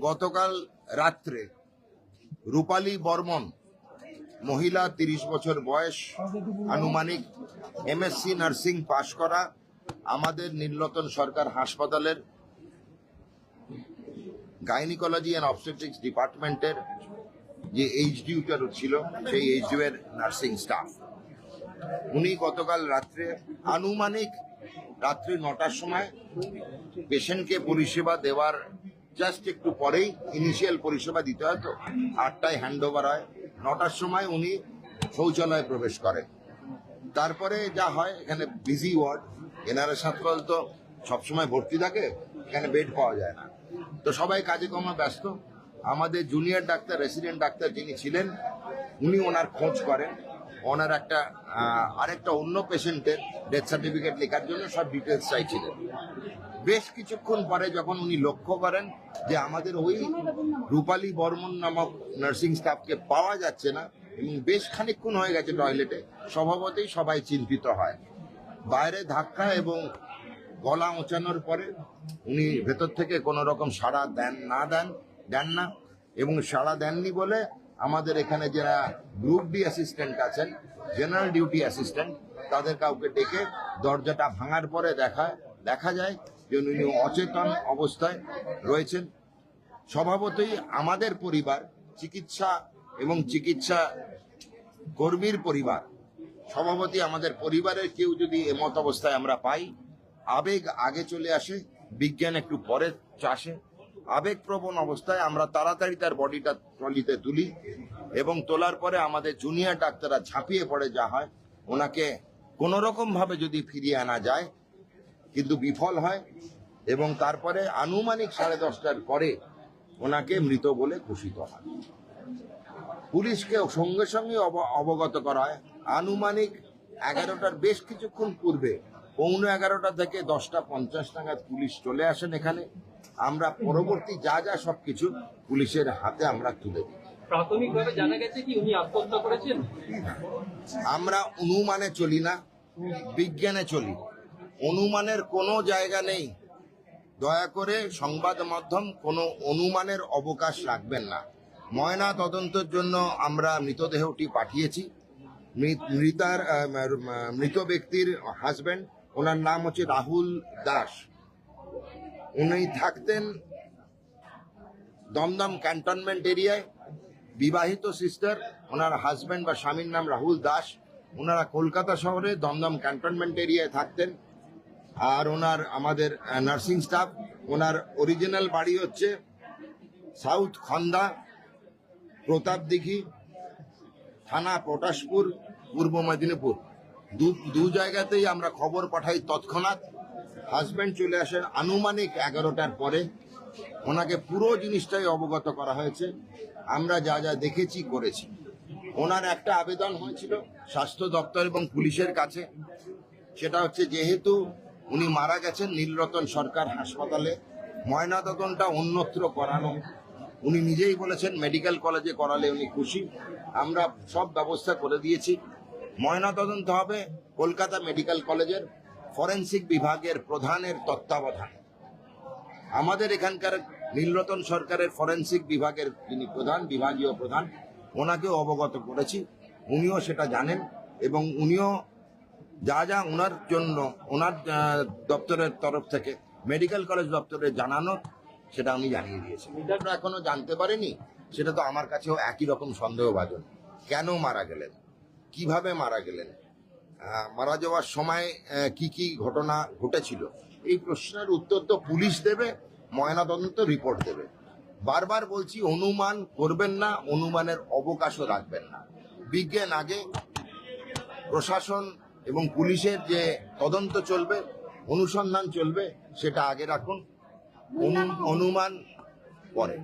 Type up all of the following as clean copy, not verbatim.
গতকাল রাত্রে রূপালী বর্মন, মহিলা, 30 বছর বয়স, আনুমানিক এমএসসি নার্সিং পাশ করা, আমাদের নীলরতন সরকার হাসপাতালের গাইনিকোলজি অ্যান্ড অবস্টেট্রিক্স ডিপার্টমেন্টের যে এইচডিউটা ছিল সেই এইচডিউ এর নার্সিং স্টাফ। উনি গতকাল রাত্রে আনুমানিক রাত্রি 9টার সময় পেশেন্টকে পরিষেবা দেওয়ার জাস্ট একটু পরেই, ইনিশিয়াল পরিষেবা দিতে হয় তো 8টায় হ্যান্ড ওভার হয়, 9টার সময় উনি শৌচালয়ে প্রবেশ করেন। তারপরে যা হয়, এখানে বিজি ওয়ার্ড, এনআরএস হাসপাতাল তো সবসময় ভর্তি থাকে, এখানে বেড পাওয়া যায় না, তো সবাই কাজে কর্মে ব্যস্ত। আমাদের জুনিয়র ডাক্তার, রেসিডেন্ট ডাক্তার যিনি ছিলেন, উনি ওনার খোঁজ করেন, ওনার আরেকটা অন্য পেশেন্টের ডেথ সার্টিফিকেট লেখার জন্য সব ডিটেলস চাইছিলেন। বেশ কিছুক্ষণ পরে যখন উনি লক্ষ্য করেন যে আমাদের ওই রূপালী বর্মন নামক নার্সিং স্টাফকে পাওয়া যাচ্ছে না এবং বেশ খানিকক্ষণ হয়ে গেছে টয়লেটে, স্বভাবতই সবাই চিন্তিত হয়। বাইরে ধাক্কা এবং গলা ওঁচানোর পরে উনি ভেতর থেকে কোনো রকম সাড়া দেন না এবং সাড়া দেননি বলে আমাদের এখানে যারা গ্রুপ ডি অ্যাসিস্ট্যান্ট আছেন, জেনারেল ডিউটি অ্যাসিস্ট্যান্ট, তাদের কাউকে ডেকে দরজাটা ভাঙার পরে দেখা যায় যে উনি অচেতন অবস্থায় রয়েছেন। স্বভাবতই আমাদের পরিবার, চিকিৎসা এবং চিকিৎসা কর্মীর পরিবার, স্বভাবতই আমাদের পরিবারের কেউ যদি এমত অবস্থায় আমরা পাই, আবেগ আগে চলে আসে, বিজ্ঞান একটু পরে আসে। আবেগপ্রবণ অবস্থায় আমরা তাড়াতাড়ি তার বডিটা ট্রলিতে তুলি এবং তোলার পরে আমাদের জুনিয়র ডাক্তাররা ঝাঁপিয়ে পড়ে, যা হয় ওনাকে কোনো রকম ভাবে যদি ফিরিয়ে আনা যায়, কিন্তু বিফল হয় এবং তারপরে আনুমানিক 10:30টার পরে ওনাকে মৃত বলে ঘোষিত হয়। পুলিশকে সঙ্গে সঙ্গে অবগত করা হয়। আনুমানিক 11টার বেশ কিছুক্ষণ পূর্বে, 11:15 থেকে 10:50 নাগাদ পুলিশ চলে আসেন এখানে। আমরা পরবর্তী যা সবকিছু পুলিশের হাতে আমরা তুলে দিই। প্রাথমিকভাবে জানা গেছে কি উনি আত্মহত্যা করেছেন? আমরা অনুমানে চলি না, বিজ্ঞানে চলি। অনুমানের কোনো জায়গা নেই। দয়া করে সংবাদ মাধ্যম কোনো অনুমানের অবকাশ রাখবেন না। ময়না তদন্তের জন্য আমরা মৃতদেহটি পাঠিয়েছি। মৃত ব্যক্তির হাজবেন্ড, ওনার নাম হচ্ছে রাহুল দাস। উনি থাকতেন দমদম ক্যান্টনমেন্ট এরিয়ায়, বিবাহিত সিস্টার। ওনার হাজবেন্ড বা স্বামীর নাম রাহুল দাস। ওনারা কলকাতা শহরে দমদম ক্যান্টনমেন্ট এরিয়ায় থাকতেন। আর আমাদের নার্সিং স্টাফ, ওনার অরিজিনাল বাড়ি হচ্ছে সাউথ খন্দা, প্রতাপদিঘি থানা, পটাশপুর, পূর্ব মেদিনীপুর। দু জায়গাতেই আমরা খবর পাঠাই তৎক্ষণাৎ। হাজব্যান্ড চলে আসেন আনুমানিক 11টার পরে। ওনাকে পুরো জিনিসটাই অবগত করা হয়েছে। আমরা যা দেখেছি করেছি। ওনার একটা আবেদন হয়েছিল স্বাস্থ্য দপ্তর এবং পুলিশের কাছে, সেটা হচ্ছে যেহেতু উনি মারা গেছেন নীলরতন সরকার হাসপাতালে, ময়নাতদন্তটা অন্যত্র করানো। উনি নিজেই বলেছেন মেডিকেল কলেজে করালে উনি খুশি। আমরা সব ব্যবস্থা করে দিয়েছি। ময়নাতদন্ত হবে কলকাতা মেডিকেল কলেজের ফরেন্সিক বিভাগের প্রধানের তত্ত্বাবধানে। আমাদের এখানকার নীলরতন সরকারের ফরেন্সিক বিভাগের যিনি প্রধান, বিভাগীয় প্রধান, ওনাকেও অবগত করেছি। উনিও সেটা জানেন এবং উনিও যা ওনার জন্য ওনার দপ্তরের তরফ থেকে মেডিকেল কলেজ দপ্তরে জানানো, সেটা আমি জানিয়ে দিয়েছি। এটা এখনো জানতে পারেনি, সেটা তো আমার কাছেও একই রকম সন্দেহভাজন। কেন মারা গেলেন, কিভাবে মারা গেলেন, মারা যাওয়ার সময় কি ঘটনা ঘটেছিল, এই প্রশ্নের উত্তর তো পুলিশ দেবে, ময়নাতদন্ত রিপোর্ট দেবে। বারবার বলছি, অনুমান করবেন না, অনুমানের অবকাশও রাখবেন না। বিজ্ঞান আগে, প্রশাসন এবং পুলিশের যে তদন্ত চলবে, অনুসন্ধান চলবে, সেটা আগে রাখুন, অনুমান পরে।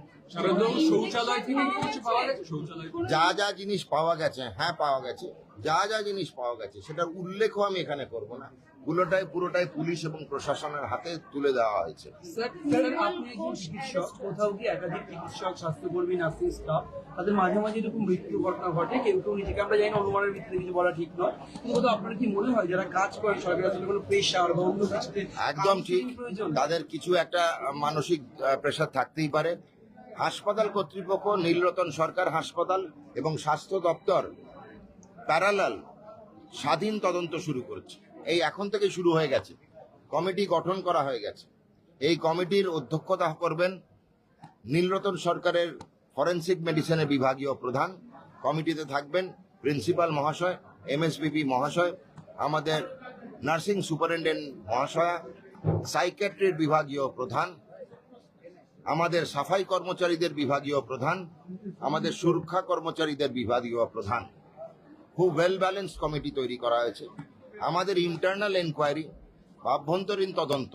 যা জিনিস পাওয়া গেছে, হ্যাঁ পাওয়া গেছে, যা জিনিস পাওয়া গেছে সেটার উল্লেখও আমি এখানে করব না। পুরোটাই পুলিশ এবং প্রশাসনের হাতে তুলে দেওয়া হয়েছে। স্যার, আপনি একজন চিকিৎসক, কোথাও কি একাধিক চিকিৎসক, স্বাস্থ্যকর্মী, নার্সিং স্টাফ তাদের মাঝে মাঝে এরকম মৃত্যু ঘটনা ঘটে, কেউ কেউ নিজেকে, আমরা জানি না, অনুমানের ভিত্তিতে কিছু বলা ঠিক নয়, কিন্তু কোথাও আপনার কি মনে হয় যারা কাজ করেন সরকারি আসলে কোনো প্রেশার বা অন্য কিছুতে একদম ঠিক, প্রয়োজন? তাদের কিছু একটা মানসিক প্রেশার থাকতেই পারে। হাসপাতাল কর্তৃপক্ষ, নীলরতন সরকার হাসপাতাল এবং স্বাস্থ্য দপ্তর প্যারালাল স্বাধীন তদন্ত শুরু করেছে। এই এখন থেকে শুরু হয়ে গেছে, কমিটি গঠন করা হয়ে গেছে। এই কমিটির অধ্যক্ষতা করবেন নীলরতন সরকারের ফরেনসিক মেডিসিনের বিভাগীয় প্রধান। কমিটিতে থাকবেন প্রিন্সিপাল মহাশয়, এমএসবিপি মহাশয়, আমাদের নার্সিং সুপারিনটেন্ডেন্ট মহাশয়া, সাইকিয়াট্রির বিভাগীয় প্রধান, আমাদের সাফাই কর্মচারীদের বিভাগীয় প্রধান, আমাদের সুরক্ষা কর্মচারীদের বিভাগীয় প্রধান। খুব ওয়েল ব্যালেন্স কমিটি তৈরি করা হয়েছে। আমাদের ইন্টারনাল এনকোয়ারি, আভ্যন্তরীণ তদন্ত,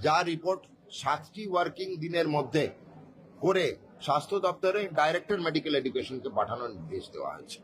যা রিপোর্ট 7টি ওয়ার্কিং দিনের মধ্যে করে স্বাস্থ্য দপ্তরে ডাইরেক্টর মেডিকেল এডুকেশনকে পাঠানোর নির্দেশ দেওয়া হয়েছে।